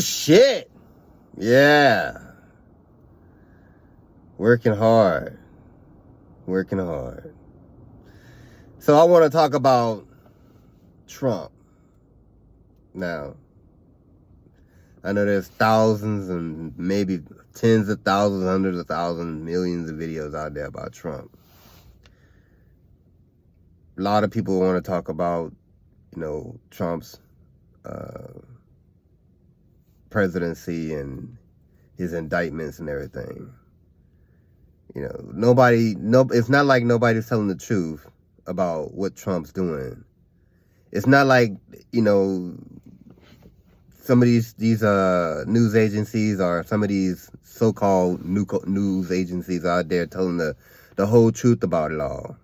Shit. Yeah. Working hard. Working hard. So I want to talk about Trump. Now, I know there's thousands and maybe tens of thousands, hundreds of thousands, millions of videos out there about Trump. A lot of people want to talk about, Trump's presidency and his indictments and everything. It's not like nobody's telling the truth about what Trump's doing. It's not like, some of these news agencies or some of these so-called news agencies out there telling the whole truth about it all.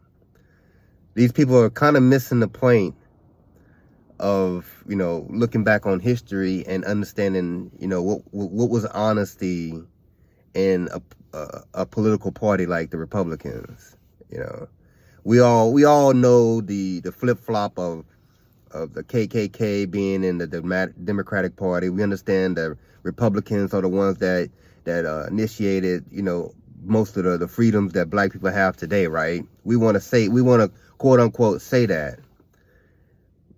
These people are kind of missing the point of, looking back on history and understanding, what was honesty in a political party like the Republicans. We all know the flip-flop of the KKK being in the Democratic Party. We understand that Republicans are the ones that initiated, most of the freedoms that black people have today, right? We want to quote unquote say that.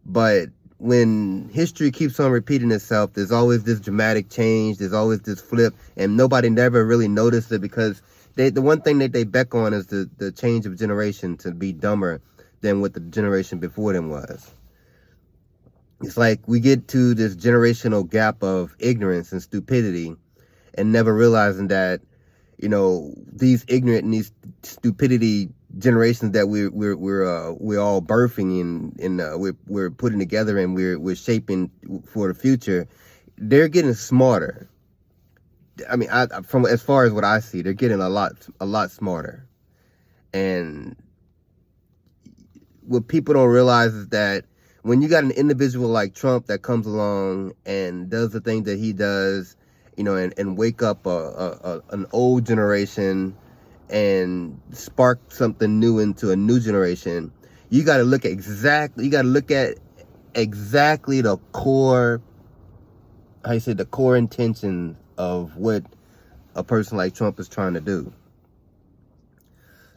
But when history keeps on repeating itself, there's always this dramatic change, there's always this flip, and nobody never really noticed it because the one thing that they bet on is the change of generation to be dumber than what the generation before them was. It's like we get to this generational gap of ignorance and stupidity and never realizing that, these ignorant and these stupidity generations that we're all birthing and we're putting together and we're shaping for the future, they're getting smarter. I mean, from as far as what I see, they're getting a lot smarter. And what people don't realize is that when you got an individual like Trump that comes along and does the things that he does, and wake up an old generation and spark something new into a new generation, you got to look at exactly the core, the core intention of what a person like Trump is trying to do.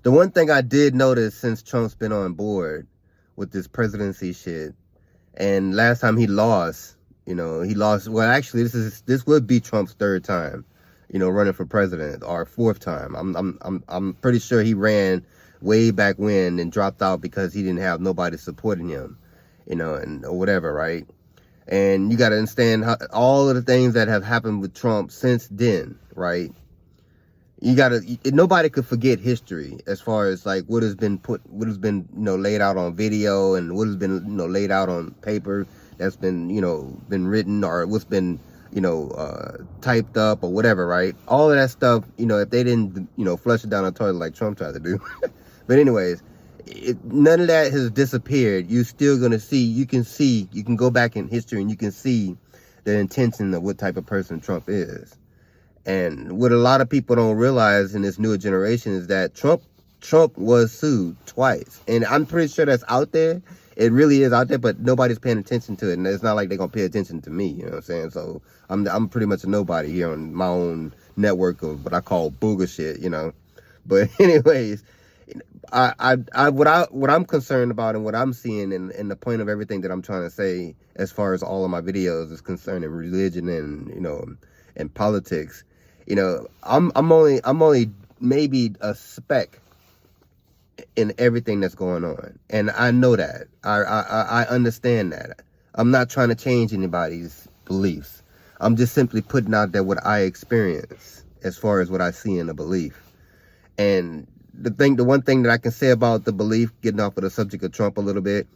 The one thing I did notice since Trump's been on board with this presidency shit, and last time he lost, well, actually this would be Trump's third time, running for president, or fourth time. I'm pretty sure he ran way back when and dropped out because he didn't have nobody supporting him, and or whatever, right? And you got to understand all of the things that have happened with Trump since then, right? Nobody could forget history as far as like what has been laid out on video and what has been, laid out on paper that's been, been written, or what's been, typed up or whatever, right? All of that stuff, if they didn't, flush it down the toilet like Trump tried to do. But anyways, none of that has disappeared. You're still going to see, you can go back in history and you can see the intention of what type of person Trump is. And what a lot of people don't realize in this newer generation is that Trump was sued twice. And I'm pretty sure that's out there. It really is out there, but nobody's paying attention to it. And it's not like they're going to pay attention to me, you know what I'm saying? So I'm pretty much a nobody here on my own network of what I call booger shit, But anyways, what I'm concerned about and what I'm seeing and the point of everything that I'm trying to say as far as all of my videos is concerning religion and, and politics. I'm only maybe a speck in everything that's going on, and I know that. I understand that. I'm not trying to change anybody's beliefs. I'm just simply putting out there what I experience as far as what I see in the belief. And the one thing that I can say about the belief, getting off of the subject of Trump a little bit,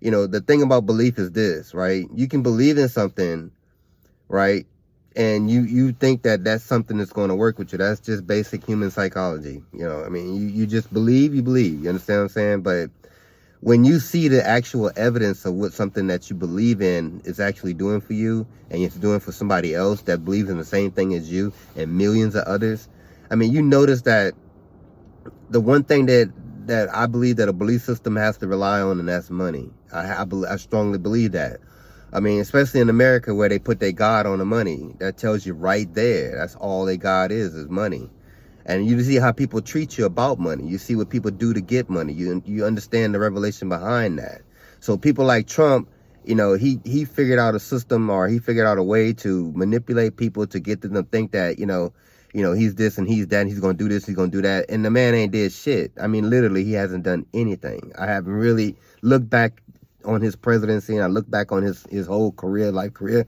the thing about belief is this, right? You can believe in something, right? And you think that that's something that's going to work with you. That's just basic human psychology. You just believe, you believe. You understand what I'm saying? But when you see the actual evidence of what something that you believe in is actually doing for you, and it's doing for somebody else that believes in the same thing as you and millions of others, you notice that the one thing that I believe that a belief system has to rely on, and that's money. I strongly believe that. I mean, especially in America where they put their God on the money. That tells you right there. That's all their God is money. And you see how people treat you about money. You see what people do to get money. You understand the revelation behind that. So people like Trump, you know, he figured out a system, or he figured out a way to manipulate people to get them to think that, you know, he's this and he's that, and he's going to do this, he's going to do that. And the man ain't did shit. I mean, literally, he hasn't done anything. I haven't really looked back on his presidency, and I look back on his whole career, life career.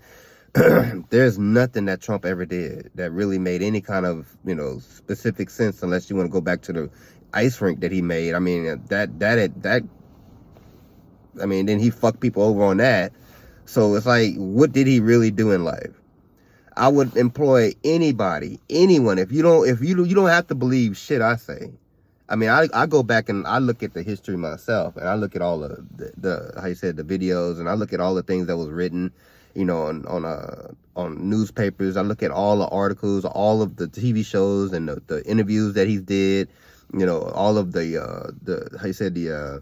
There's nothing that Trump ever did that really made any kind of, you know, specific sense, unless you want to go back to the ice rink that he made. I mean, I mean, then he fucked people over on that. So it's like, what did he really do in life? I would employ anybody, anyone. If you don't have to believe shit I say. I mean, I go back and I look at the history myself, and I look at all the how you said, the videos, and I look at all the things that was written, you know, on newspapers. I look at all the articles, all of the TV shows, and the interviews that he did, you know, all of the how you said, the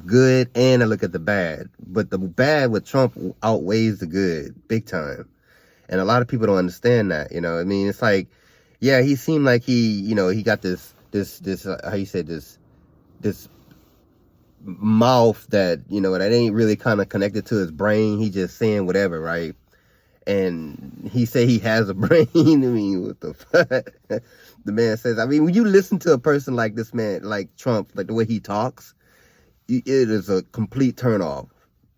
good, and I look at the bad. But the bad with Trump outweighs the good big time. And a lot of people don't understand that, you know. I mean, it's like, yeah, he seemed like he got this how you said, this mouth that, you know, that ain't really kind of connected to his brain. He just saying whatever, right? And he say he has a brain. I mean, what the fuck? The man says, I mean, when you listen to a person like this man, like Trump, like the way he talks, it is a complete turnoff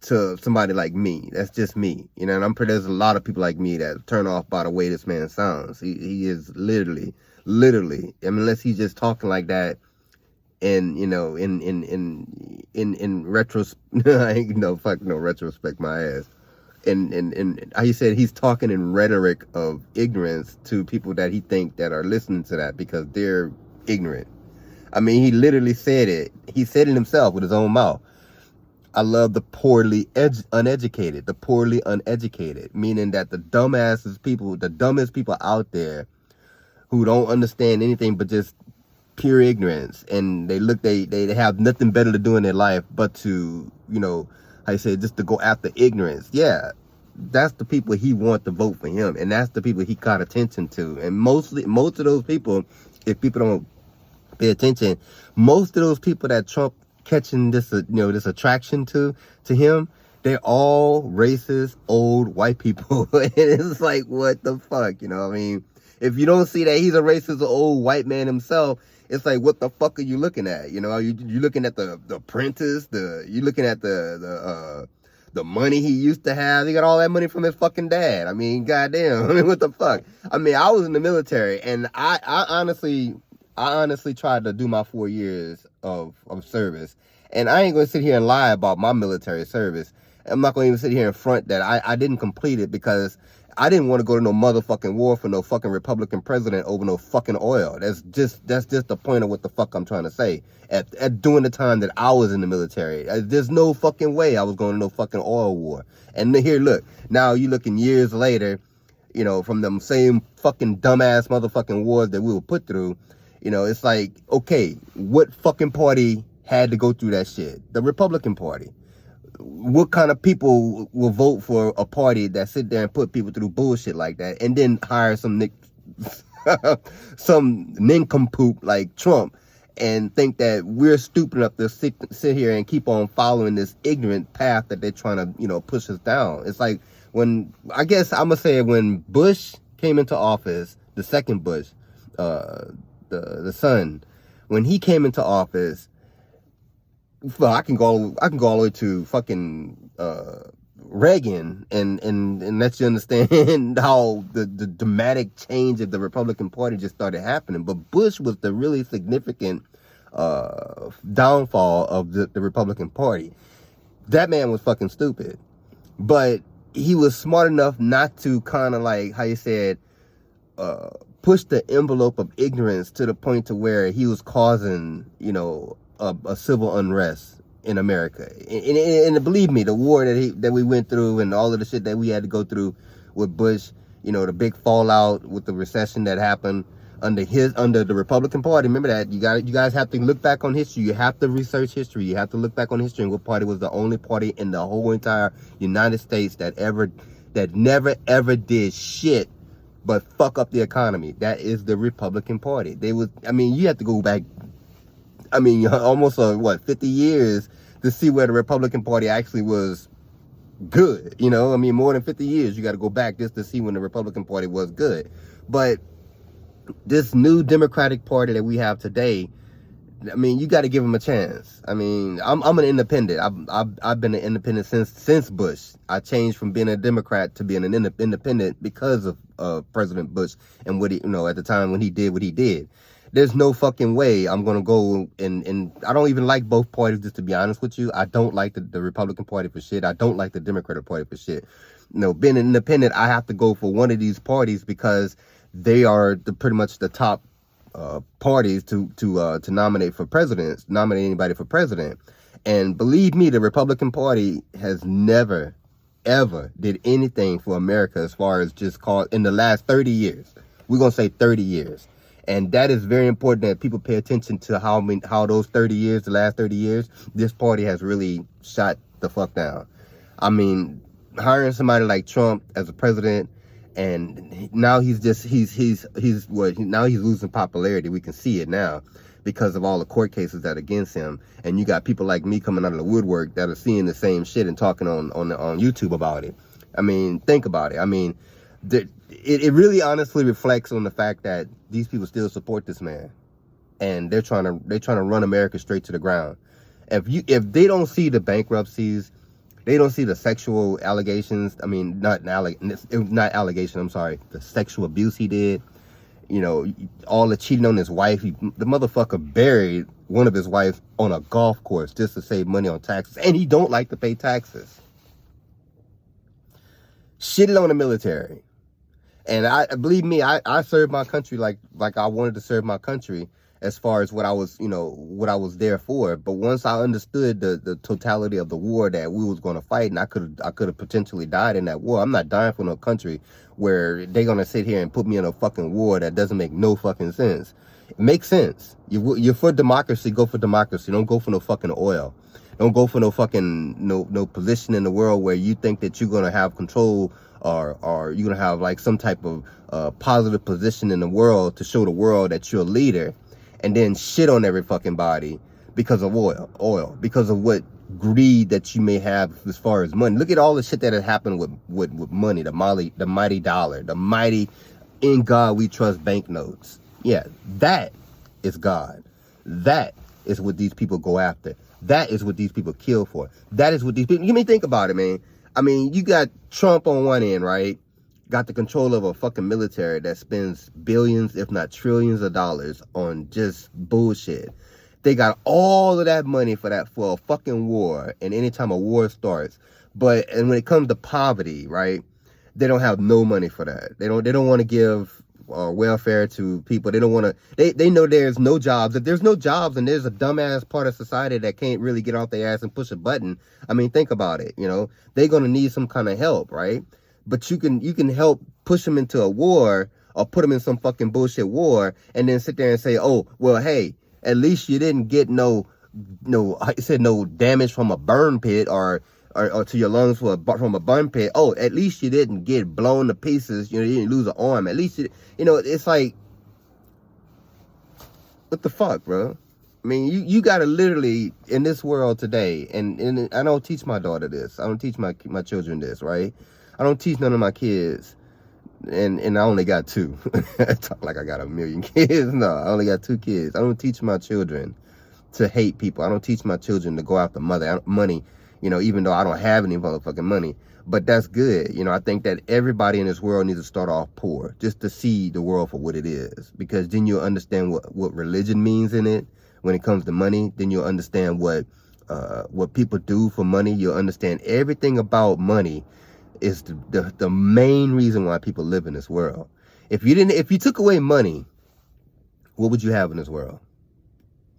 to somebody like me. That's just me, you know. And I'm pretty, there's a lot of people like me that turn off by the way this man sounds. He is literally. I mean, unless he's just talking like that, and you know, in retrospect, no, fuck no, retrospect my ass. And how you said, he's talking in rhetoric of ignorance to people that he think that are listening to that because they're ignorant. I mean, he literally said it. He said it himself with his own mouth. I love the poorly uneducated, meaning that the dumbest people out there who don't understand anything but just pure ignorance, and they have nothing better to do in their life but to, you know, how you say, just to go after ignorance. Yeah, that's the people he wants to vote for him, and that's the people he caught attention to. And most of those people, if people don't pay attention, most of those people that Trump catching this, you know, this attraction to him, they're all racist old white people. And it's like, what the fuck, you know? I mean, if you don't see that he's a racist old white man himself, it's like, what the fuck are you looking at? You know, you looking at the Apprentice, you looking at the money he used to have. He got all that money from his fucking dad. I mean, goddamn. I mean, what the fuck? I mean, I was in the military, and I honestly tried to do my 4 years of service. And I ain't going to sit here and lie about my military service. I'm not going to even sit here in front that I didn't complete it because I didn't want to go to no motherfucking war for no fucking Republican president over no fucking oil. That's just the point of what the fuck I'm trying to say. At during the time that I was in the military, there's no fucking way I was going to no fucking oil war. And here, look, now you looking years later, you know, from them same fucking dumbass motherfucking wars that we were put through. You know, it's like, okay, what fucking party had to go through that shit? The Republican Party. What kind of people will vote for a party that sit there and put people through bullshit like that, and then hire some nincompoop like Trump and think that we're stupid enough to sit here and keep on following this ignorant path that they're trying to, you know, push us down? It's like when, I guess I'm gonna say, when Bush came into office, the second Bush, the son, when he came into office, well, I can go all the way to fucking Reagan and let you understand how the dramatic change of the Republican Party just started happening. But Bush was the really significant downfall of the Republican Party. That man was fucking stupid, but he was smart enough not to kind of, like, how you said, push the envelope of ignorance to the point to where he was causing, you know, a civil unrest in America. And believe me, the war that we went through and all of the shit that we had to go through with Bush, you know, the big fallout with the recession that happened, under the Republican Party. Remember that. You guys have to look back on history. You have to research history. You have to look back on history and what party was the only party in the whole entire United States that never ever did shit but fuck up the economy. That is the Republican Party. You have to go back, almost 50 years to see where the Republican Party actually was good. More than 50 years. You got to go back just to see when the Republican Party was good. But this new Democratic Party that we have today, you got to give them a chance. I'm an independent. I've been an independent since Bush. I changed from being a Democrat to being an independent because of President Bush and what he, at the time when he did what he did. There's no fucking way I'm gonna go and I don't even like both parties, just to be honest with you. I don't like the Republican Party for shit. I don't like the Democratic Party for shit. Being an independent, I have to go for one of these parties because they are pretty much the top parties to nominate anybody for president. And believe me, the Republican Party has never ever did anything for America as far as in the last 30 years. We're gonna say 30 years. And that is very important that people pay attention to how those 30 years, the last 30 years, this party has really shot the fuck down. Hiring somebody like Trump as a president, and now he's losing popularity. We can see it now because of all the court cases that are against him. And you got people like me coming out of the woodwork that are seeing the same shit and talking on YouTube about it. Think about it. It really honestly reflects on the fact that these people still support this man, and they're trying to run America straight to the ground. If they don't see the bankruptcies, they don't see the sexual allegations. Not allegation. I'm sorry, the sexual abuse he did. All the cheating on his wife. The motherfucker buried one of his wives on a golf course just to save money on taxes, and he don't like to pay taxes. Shitted on the military. And believe me, I served my country like I wanted to serve my country as far as what I was there for. But once I understood the totality of the war that we was going to fight, and I could have potentially died in that war. I'm not dying for no country where they're going to sit here and put me in a fucking war that doesn't make no fucking sense. It makes sense. You're for democracy, go for democracy. Don't go for no fucking oil. Don't go for no fucking no position in the world where you think that you're going to have control or you're going to have like some type of positive position in the world to show the world that you're a leader, and then shit on every fucking body because of oil, because of what greed that you may have as far as money. Look at all the shit that has happened with money, the mighty dollar, the mighty in God we trust banknotes. Yeah, that is God. That is what these people go after. That is what these people kill for. That is what these people... think about it, man. You got Trump on one end, right? Got the control of a fucking military that spends billions, if not trillions of dollars on just bullshit. They got all of that money for a fucking war, and anytime a war starts. And when it comes to poverty, right? They don't have no money for that. They don't want to give welfare to people. They don't want to. They know there's no jobs. If there's no jobs and there's a dumbass part of society that can't really get off their ass and push a button, think about it. They're gonna need some kind of help, right? But you can help push them into a war or put them in some fucking bullshit war, and then sit there and say, oh well, hey, at least you didn't get no damage from a burn pit or to your lungs from a burn pit. Oh, at least you didn't get blown to pieces. You didn't lose an arm. At least it's like, what the fuck, bro? You gotta literally, in this world today, and I don't teach my daughter this. I don't teach my children this, right? I don't teach none of my kids, and I only got 2. Talk like I got a million kids. No, I only got 2 kids. I don't teach my children to hate people. I don't teach my children to go after money. Even though I don't have any motherfucking money. But that's good. I think that everybody in this world needs to start off poor just to see the world for what it is. Because then you'll understand what religion means in it when it comes to money. Then you'll understand what people do for money. You'll understand everything about money is the main reason why people live in this world. If you took away money, what would you have in this world?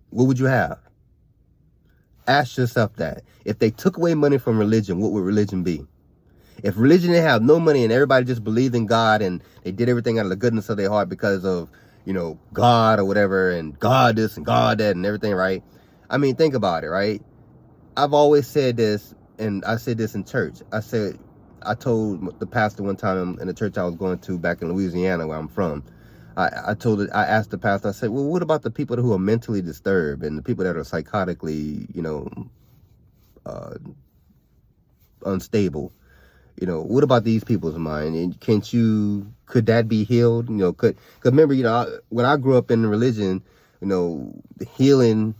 What would you have? Ask yourself that. If they took away money from religion, what would religion be? If religion didn't have no money and everybody just believed in God and they did everything out of the goodness of their heart because of, God or whatever, and God this and God that and everything, right? I mean, think about it, right? I've always said this, and I said this in church. I told the pastor one time in the church I was going to back in Louisiana, where I'm from. I asked the pastor, I said, well, what about the people who are mentally disturbed and the people that are psychotically, uh, unstable? What about these people's mind? And could that be healed? Cause remember, when I grew up in religion, the healing,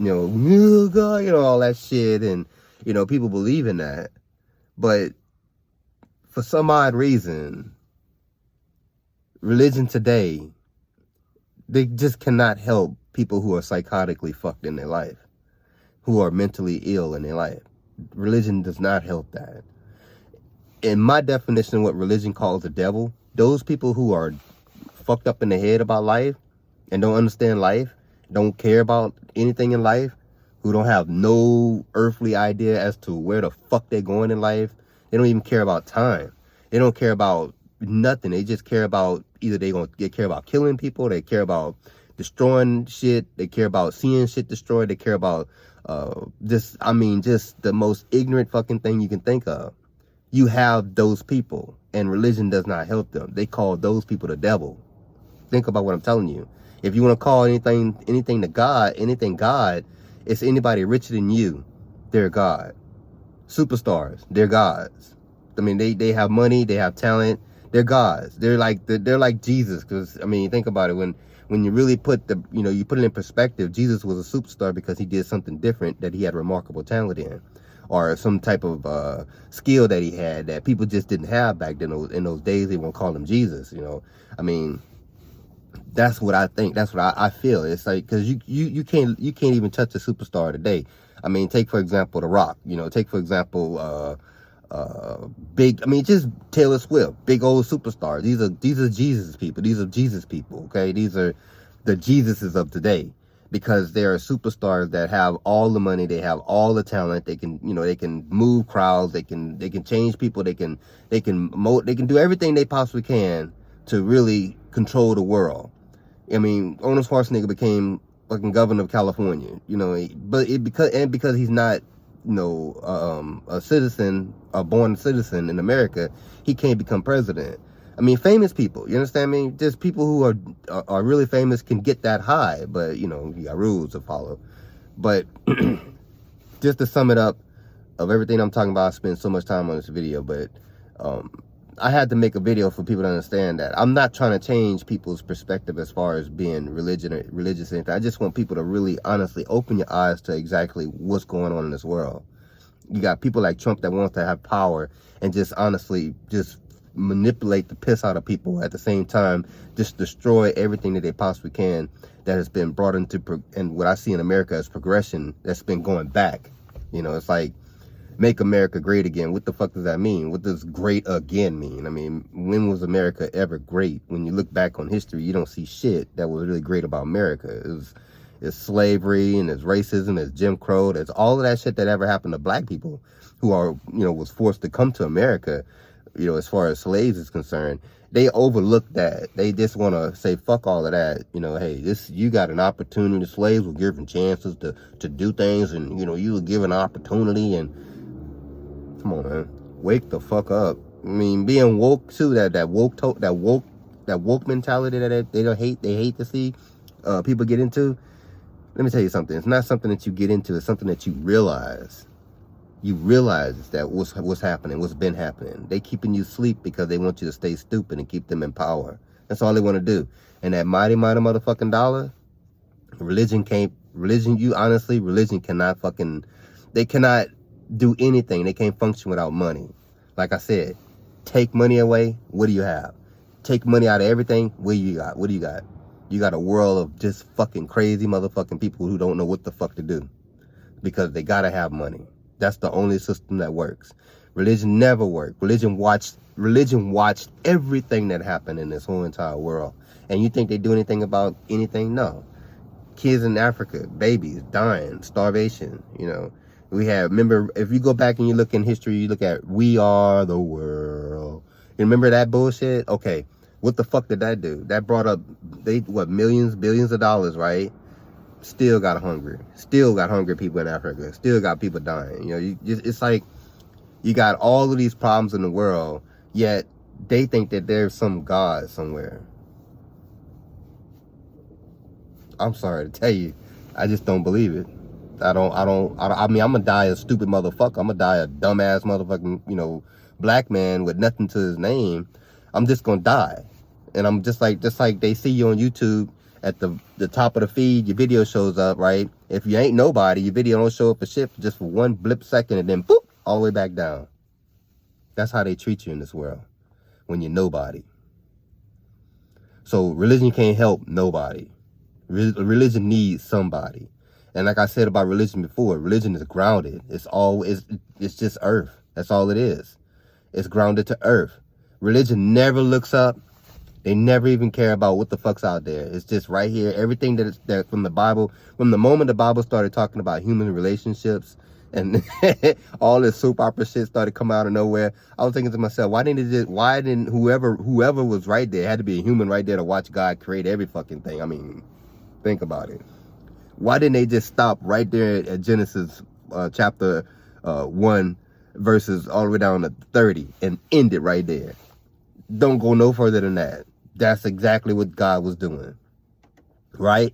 oh God, all that shit. And, people believe in that. But for some odd reason, religion today, they just cannot help people who are psychotically fucked in their life, who are mentally ill in their life. Religion does not help that. In my definition of what religion calls the devil, those people who are fucked up in the head about life and don't understand life, don't care about anything in life, who don't have no earthly idea as to where the fuck they're going in life. They don't even care about time. They don't care about nothing. They just care about either they care about killing people, they care about destroying shit, they care about seeing shit destroyed, they care about just the most ignorant fucking thing you can think of. You have those people, and religion does not help them. They call those people the devil. Think about what I'm telling you. If you want to call anything to God, anything God, it's anybody richer than you, they're God. Superstars, they're gods. I mean, they have money, they have talent, they're gods. They're like Jesus. Because I mean, think about it. When you really put you put it in perspective, Jesus was a superstar because he did something different that he had remarkable talent in, or some type of skill that he had that people just didn't have back then. In those days, they won't call him Jesus. I mean, that's what I think. That's what I feel. It's like, because you can't even touch a superstar today. I mean, take for example The Rock. Take for example just Taylor Swift, big old superstars. These are Jesus people. These are Jesus people. Okay, these are the Jesuses of today, because they are superstars that have all the money, they have all the talent, they can move crowds, they can change people, they can do everything they possibly can to really control the world. I mean, Arnold Schwarzenegger became fucking governor of California, because he's not, a citizen, a born citizen in America, he can't become president. I mean, famous people, you understand me? Just people who are really famous can get that high, but you got rules to follow. But just to sum it up, of everything I'm talking about, I spent so much time on this video, but I had to make a video for people to understand that I'm not trying to change people's perspective as far as being religious or anything. I just want people to really honestly open your eyes to exactly what's going on in this world. You got people like Trump that wants to have power and just honestly just manipulate the piss out of people, at the same time just destroy everything that they possibly can that has been brought into, and what I see in America as progression that's been going back. It's like, make America great again. What the fuck does that mean? What does great again mean? I mean, when was America ever great? When you look back on history, you don't see shit that was really great about America. It's slavery, and there's racism, there's Jim Crow, there's all of that shit that ever happened to black people who are, was forced to come to America, as far as slaves is concerned. They overlook that. They just want to say, fuck all of that. Hey, you got an opportunity. The slaves were given chances to do things, and, you were given an opportunity, and come on, man, wake the fuck up. I mean, being woke too, that woke mentality that they hate to see people get into. Let me tell you something. It's not something that you get into. It's something that you realize. You realize that what's happening, what's been happening. They keeping you asleep because they want you to stay stupid and keep them in power. That's all they want to do. And that mighty motherfucking dollar, religion cannot fucking, they cannot do anything. They can't function without money. Like I said, take money away, what do you have? Take money out of everything, what do you got? You got a world of just fucking crazy motherfucking people who don't know what the fuck to do, because they gotta have money. That's the only system that works. Religion never worked. Religion watched everything that happened in this whole entire world. And you think they do anything about anything? No. Kids in Africa, babies dying, starvation, remember, if you go back and you look in history, you look at We Are the World. You remember that bullshit? Okay, What the fuck did that do? That brought up, millions, billions of dollars, right? Still got hungry. Still got hungry people in Africa. Still got people dying. It's like you got all of these problems in the world, yet they think that there's some God somewhere. I'm sorry to tell you, I just don't believe it. I mean, I'm gonna die a stupid motherfucker. I'm gonna die a dumbass motherfucking, black man with nothing to his name. I'm just gonna die. And I'm just like they see you on YouTube at the top of the feed, your video shows up, right? If you ain't nobody, your video don't show up for shit just for one blip second and then boop, all the way back down. That's how they treat you in this world when you're nobody. So religion can't help nobody. Religion needs somebody. And like I said about religion before, religion is grounded. It's just earth. That's all it is. It's grounded to earth. Religion never looks up. They never even care about what the fuck's out there. It's just right here. Everything that from the Bible, from the moment the Bible started talking about human relationships and all this soap opera shit started coming out of nowhere, I was thinking to myself, why didn't whoever was right there, had to be a human right there to watch God create every fucking thing? I mean, think about it. Why didn't they just stop right there at Genesis chapter 1 verses all the way down to 30 and end it right there? Don't go no further than that. That's exactly what God was doing, right?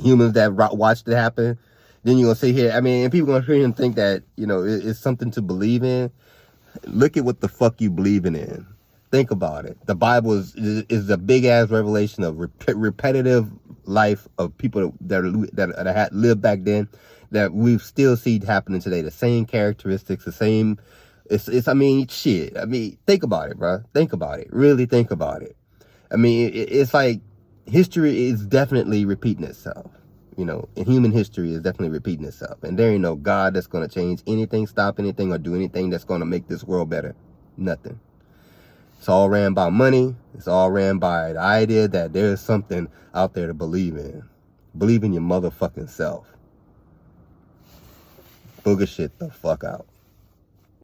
Humans that watched it happen. Then you're going to sit here, I mean, and people going to hear him think that, it's something to believe in. Look at what the fuck you believing in. Think about it. The Bible is a big-ass revelation of repetitive life of people that had lived back then that we still see happening today. The same characteristics, the same... I mean, shit. I mean, think about it, bro. Think about it. Really think about it. I mean, it's like history is definitely repeating itself. And human history is definitely repeating itself. And there ain't no God that's going to change anything, stop anything, or do anything that's going to make this world better. Nothing. It's all ran by money. It's all ran by the idea that there's something out there to believe in. Believe in your motherfucking self. Booger shit the fuck out.